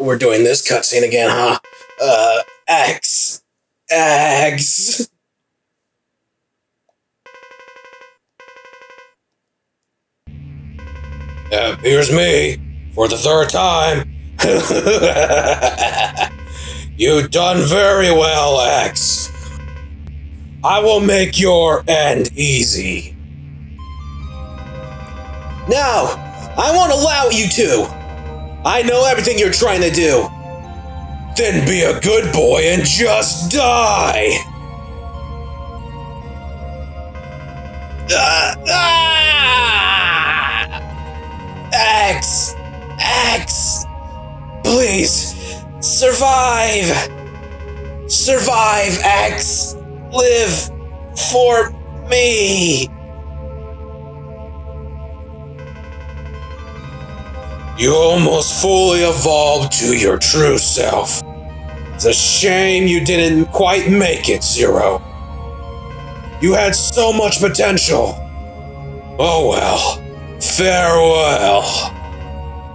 we're doing this cutscene again, huh? X. Here's me, for the third time. You've done very well, X. I will make your end easy. No! I won't allow you to! I know everything you're trying to do! Then be a good boy and just die! X! Please! Survive! Survive, X! Live for me! You almost fully evolved to your true self. It's a shame you didn't quite make it, Zero. You had so much potential. Oh well. Farewell.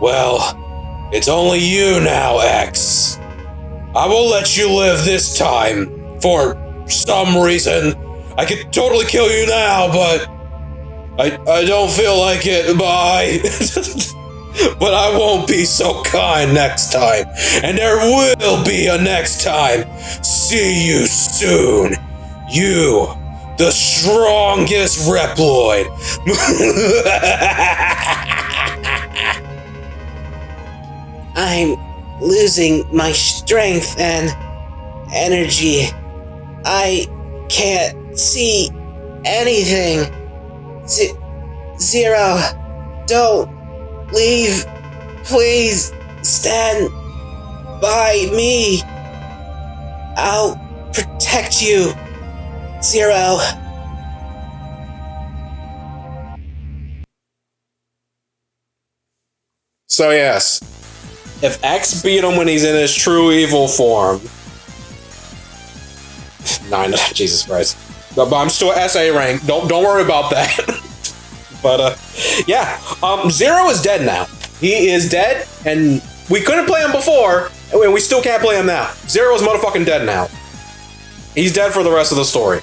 Well, it's only you now, X. I will let you live this time. For some reason. I could totally kill you now, but I don't feel like it. Bye. But I won't be so kind next time. And there will be a next time. See you soon. You, the strongest Reploid. I'm losing my strength and energy. I can't see anything. Zero, don't leave. Please stand by me. I'll protect you, Zero. So yes, if X beat him when he's in his true evil form, Jesus Christ. But I'm still SA rank. Don't worry about that. But yeah, Zero is dead now. He is dead, and we couldn't play him before, and we still can't play him now. Zero is motherfucking dead now. He's dead for the rest of the story.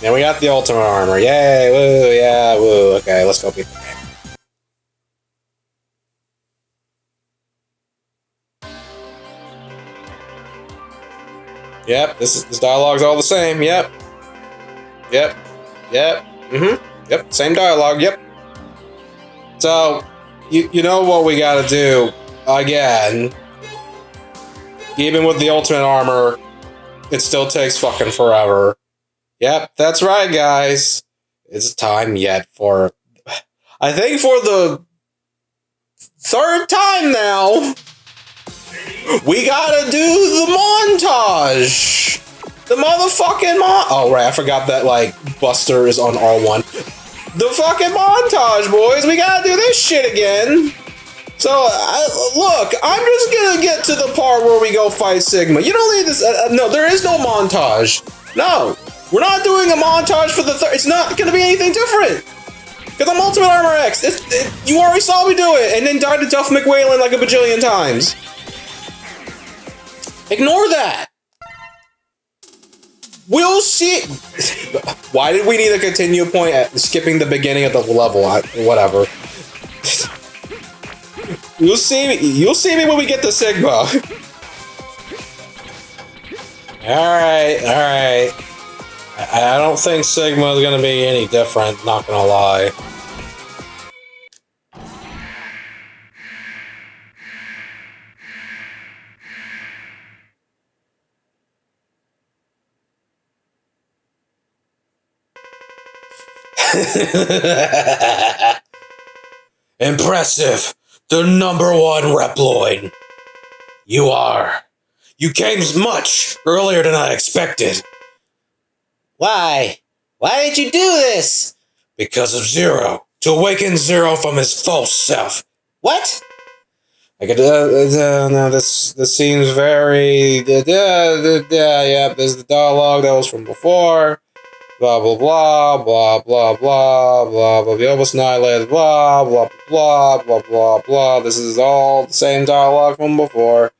And we got the ultimate armor. Yay! Woo! Yeah! Woo! Okay, let's go beat the game. Yep, this dialogue's all the same. Yep. Yep, same dialogue. Yep. So, you know what we gotta do again. Even with the ultimate armor, it still takes fucking forever. Yep, that's right, guys. It's time yet for, I think for the third time now, we gotta do the montage. The motherfucking oh, right, I forgot that, like, Buster is on R1. The fucking montage, boys. We gotta do this shit again. So, look, I'm just gonna get to the part where we go fight Sigma. You don't need this. No, there is no montage. No, we're not doing a montage for the third. It's not gonna be anything different. Because I'm Ultimate Armor X. You already saw me do it and then died to Duff McWhalen like a bajillion times. Ignore that. We'll see. Why did we need a continue point at skipping the beginning of the level? Whatever. You'll see me when we get to Sigma. Alright. I don't think Sigma is gonna be any different, not gonna lie. Impressive. The #1 Reploid. You are. You came much earlier than I expected. Why? Why did you do this? Because of Zero. To awaken Zero from his false self. What? I could, no, this seems very, yeah, there's the dialogue that was from before. Blah blah blah blah blah blah blah blah. The almost annihilated. Blah blah blah blah blah blah. This is all the same dialogue from before.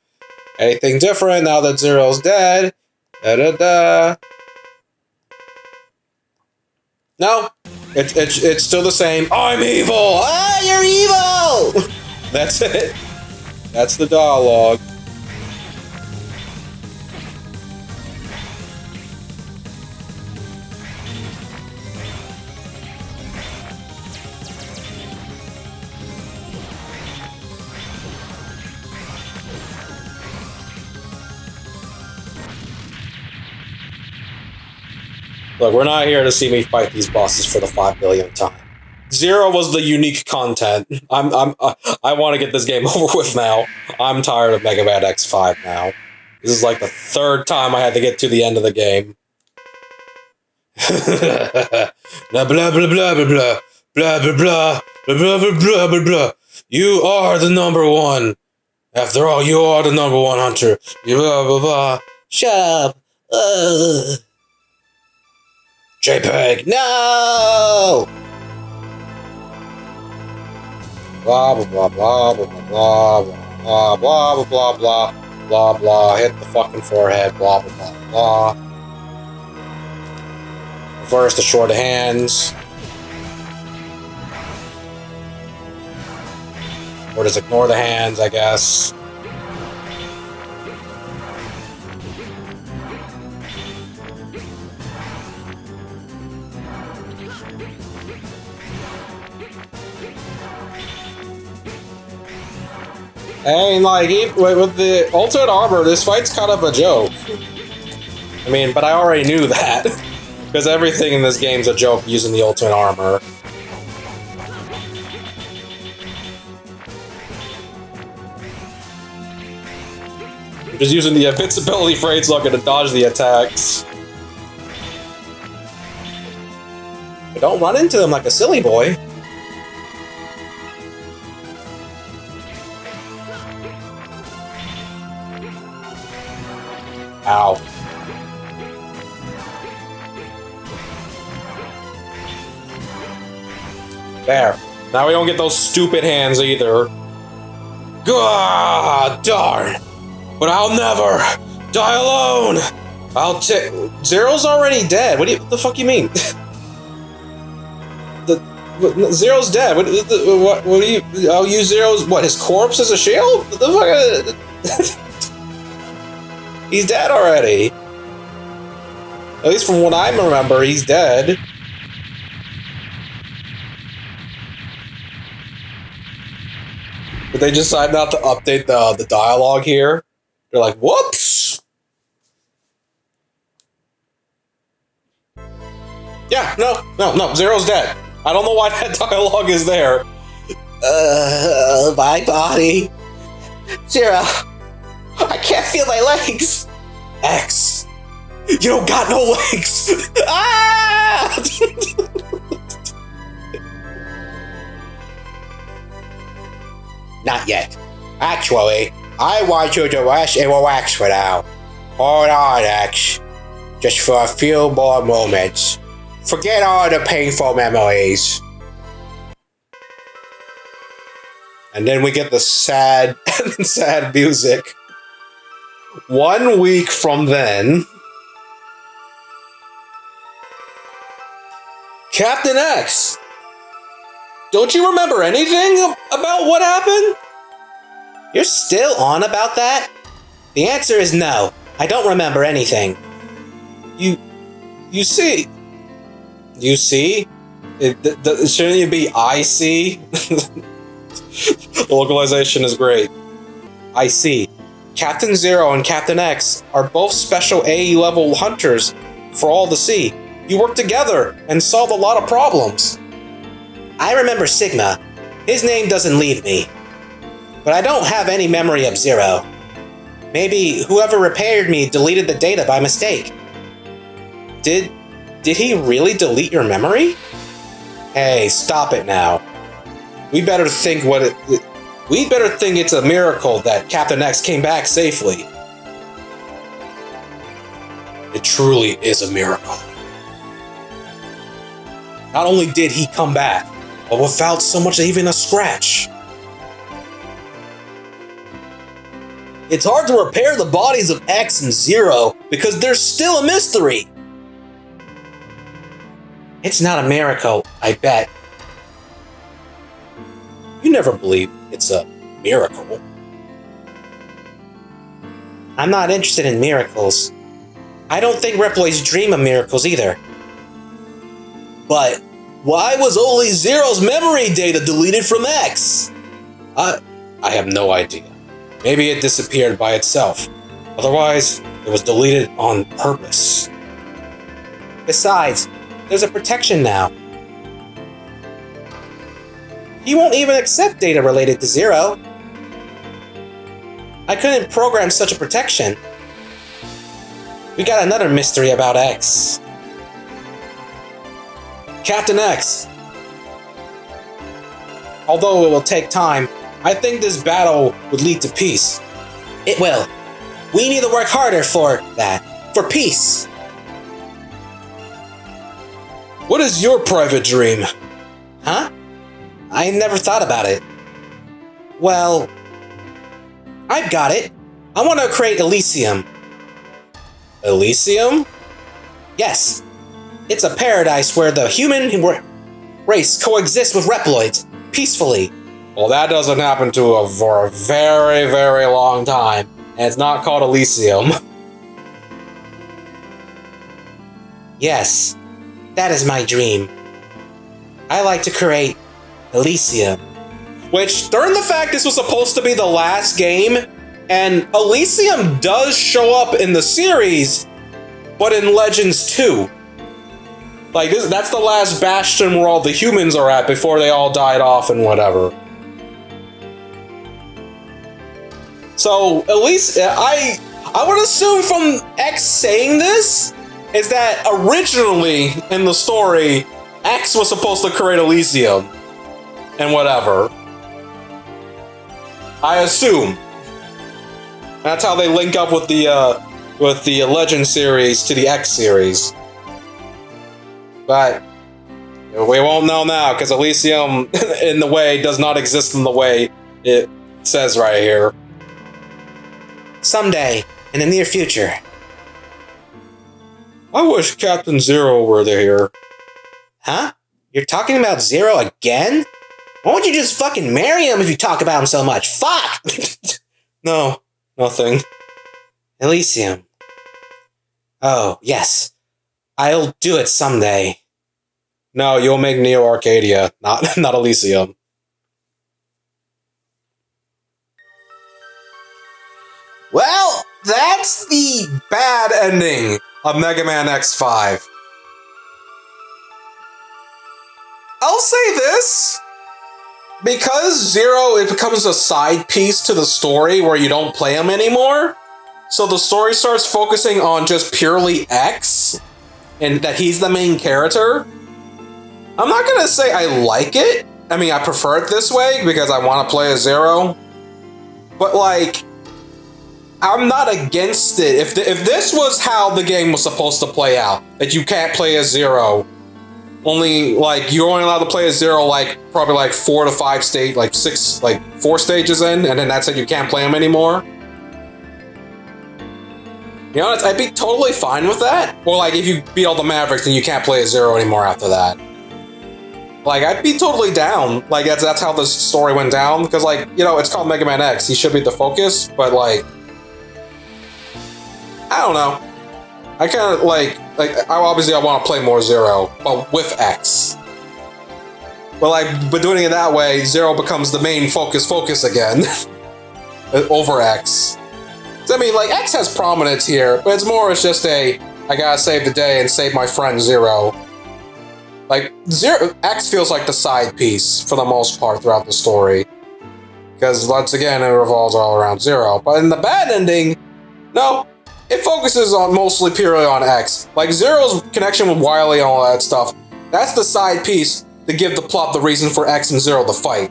Anything different now that Zero's dead? Da da da. No, it's still the same. I'm evil. Ah, you're evil. That's it. That's the dialogue. Look, we're not here to see me fight these bosses for the 5 billionth time. Zero was the unique content. I want to get this game over with now. I'm tired of Mega Man X5 now. This is like the 3rd time I had to get to the end of the game. Blah blah blah blah blah blah blah blah blah blah blah blah blah. You are the #1. After all, you are the #1 hunter. Blah blah blah. Shut up. JPEG, no! Blah blah blah blah blah blah blah blah blah blah blah blah blah. Hit the fucking forehead. Blah blah blah blah. Reverse the short hands. Or just ignore the hands, I guess. And like, with the ultimate armor, this fight's kind of a joke. I mean, but I already knew that. Because everything in this game's a joke using the ultimate armor. Just using the invincibility for it's not going to dodge the attacks. But don't run into them like a silly boy. Ow. There. Now we don't get those stupid hands either. God darn. But I'll never die alone. I'll take... Zero's already dead. What the fuck you mean? Zero's dead. What do you... I'll use Zero's... What, his corpse as a shield? What the fuck... He's dead already. At least from what I remember, he's dead. But they decided not to update the dialogue here. They're like, whoops! Yeah, no, Zero's dead. I don't know why that dialogue is there. My body. Zero. I can't feel my legs. X. You don't got no legs. Ah! Not yet. Actually, I want you to rest and relax for now. Hold on, X. Just for a few more moments. Forget all the painful memories. And then we get the sad music. 1 week from then, Captain X, don't you remember anything about what happened? You're still on about that? The answer is no. I don't remember anything. You see? You see? Shouldn't it be I see? The localization is great. I see. Captain Zero and Captain X are both special AE level hunters for all to see. You worked together and solved a lot of problems. I remember Sigma. His name doesn't leave me. But I don't have any memory of Zero. Maybe whoever repaired me deleted the data by mistake. Did he really delete your memory? Hey, stop it now. We better think it's a miracle that Captain X came back safely. It truly is a miracle. Not only did he come back, but without so much even a scratch. It's hard to repair the bodies of X and Zero because they're still a mystery. It's not a miracle, I bet. You never believe it's a miracle. I'm not interested in miracles. I don't think Reploids dream of miracles either. But why was only Zero's memory data deleted from X? I have no idea. Maybe it disappeared by itself. Otherwise, it was deleted on purpose. Besides, there's a protection now. He won't even accept data related to Zero. I couldn't program such a protection. We got another mystery about X. Captain X. Although it will take time, I think this battle would lead to peace. It will. We need to work harder for that. For peace. What is your private dream? Huh? I never thought about it. Well, I've got it. I want to create Elysium. Elysium? Yes. It's a paradise where the human race coexists with Reploids peacefully. Well, that doesn't happen for a very, very long time, and it's not called Elysium. Yes, that is my dream. I like to create Elysium. Which, during the fact this was supposed to be the last game, and Elysium does show up in the series, but in Legends 2. Like, that's the last bastion where all the humans are at before they all died off and whatever. So, at least, I would assume from X saying this, is that originally in the story, X was supposed to create Elysium. And whatever. I assume. That's how they link up with the Legend series to the X series. But we won't know now, because Elysium, in the way, does not exist in the way it says right here. Someday, in the near future. I wish Captain Zero were here. Huh? You're talking about Zero again? Why don't you just fucking marry him if you talk about him so much? Fuck! No, nothing. Elysium. Oh, yes. I'll do it someday. No, you'll make Neo Arcadia, not Elysium. Well, that's the bad ending of Mega Man X5. I'll say this. Because Zero, it becomes a side piece to the story where you don't play him anymore. So the story starts focusing on just purely X. And that he's the main character. I'm not gonna say I like it. I mean, I prefer it this way because I want to play as Zero. But like, I'm not against it. If this was how the game was supposed to play out, that you can't play as Zero, you're only allowed to play as Zero probably 4 to 5 stage, 4 stages in, and then that's it, you can't play him anymore. You know, I'd be totally fine with that. Or if you beat all the Mavericks, then you can't play as Zero anymore after that. I'd be totally down. That's how the story went down. Because, it's called Mega Man X. He should be the focus. But, I don't know. I kind of, obviously I want to play more Zero. But with X. But doing it that way, Zero becomes the main focus again. Over X. So, I mean, X has prominence here. But it's more as just I gotta save the day and save my friend Zero. X feels like the side piece for the most part throughout the story. Because, once again, it revolves all around Zero. But in the bad ending, no, it focuses on mostly purely on X. Zero's connection with Wily and all that stuff, that's the side piece to give the plot the reason for X and Zero to fight.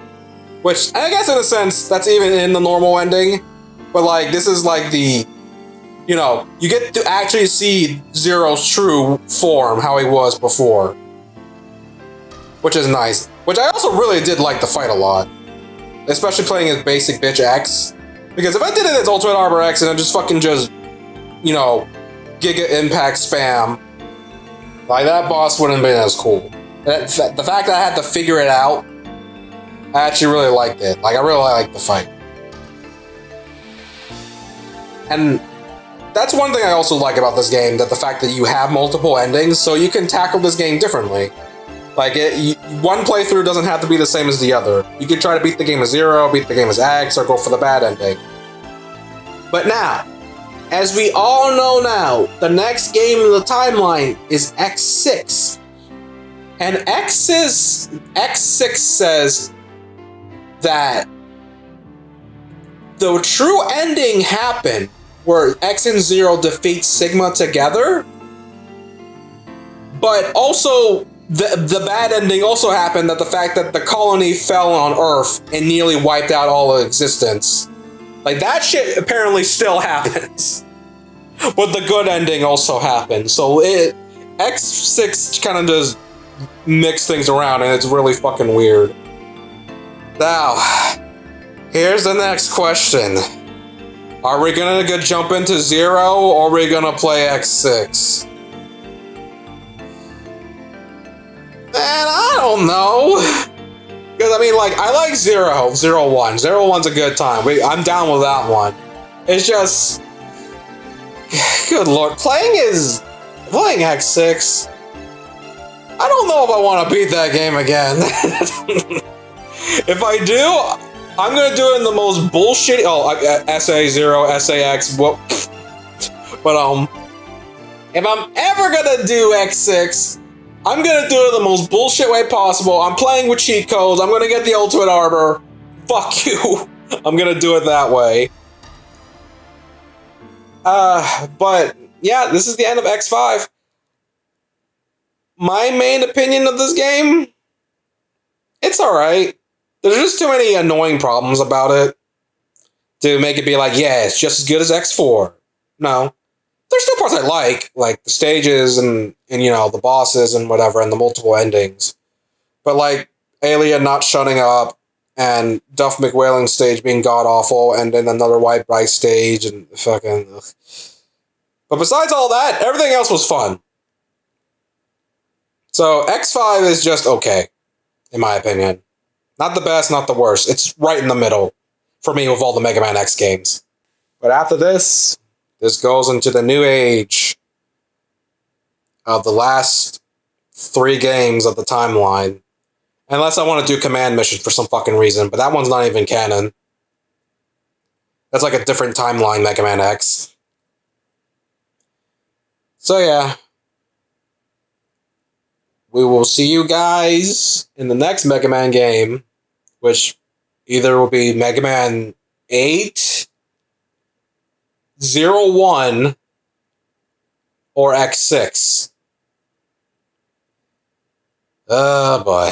Which, I guess in a sense, that's even in the normal ending. But, this is the... you get to actually see Zero's true form, how he was before. which is nice. Which I also really did like the fight a lot. Especially playing as basic bitch X. Because if I did it as Ultimate Armor X and I just fucking just, you know, Giga Impact spam, like that boss wouldn't have been as cool. The fact that I had to figure it out, I actually really liked it. Like, I really liked the fight. And that's one thing I also like about this game, that the fact that you have multiple endings, so you can tackle this game differently. Like, one playthrough doesn't have to be the same as the other. You can try to beat the game as 0, beat the game as X, or go for the bad ending. But now, as we all know now, the next game in the timeline is X6. And X6 says that the true ending happened where X and Zero defeat Sigma together, but also the bad ending also happened, that the fact that the colony fell on Earth and nearly wiped out all of existence. Like, that shit apparently still happens. But the good ending also happened. So X6 kind of does mix things around, and it's really fucking weird. Now, here's the next question. Are we gonna jump into 0, or are we gonna play X6? Man, I don't know. Because, I mean, like, I like 0, 01. 01's a good time. I'm down with that one. It's just... Good lord. Playing X6... I don't know if I want to beat that game again. If I do, I'm going to do it in the most bullshit... Oh, SA0, SAX... Whoop. But, if I'm ever going to do X6... I'm gonna do it the most bullshit way possible. I'm playing with cheat codes. I'm gonna get the ultimate armor. Fuck you. I'm gonna do it that way. But yeah, this is the end of X5. My main opinion of this game, it's alright. There's just too many annoying problems about it to make it be like, yeah, it's just as good as X4. No. There's still parts I like the stages and you know, the bosses and whatever, and the multiple endings. But like, Alien not shutting up, and Duff McWhalen's stage being god-awful, and then another White Bryce stage, and fucking... Ugh. But besides all that, everything else was fun. So, X5 is just okay, in my opinion. Not the best, not the worst. It's right in the middle, for me, with all the Mega Man X games. But after this goes into the new age of the last 3 games of the timeline. Unless I want to do command missions for some fucking reason, but that one's not even canon. That's like a different timeline, Mega Man X. So yeah. We will see you guys in the next Mega Man game, which either will be Mega Man 8, 01, or X6. Oh boy.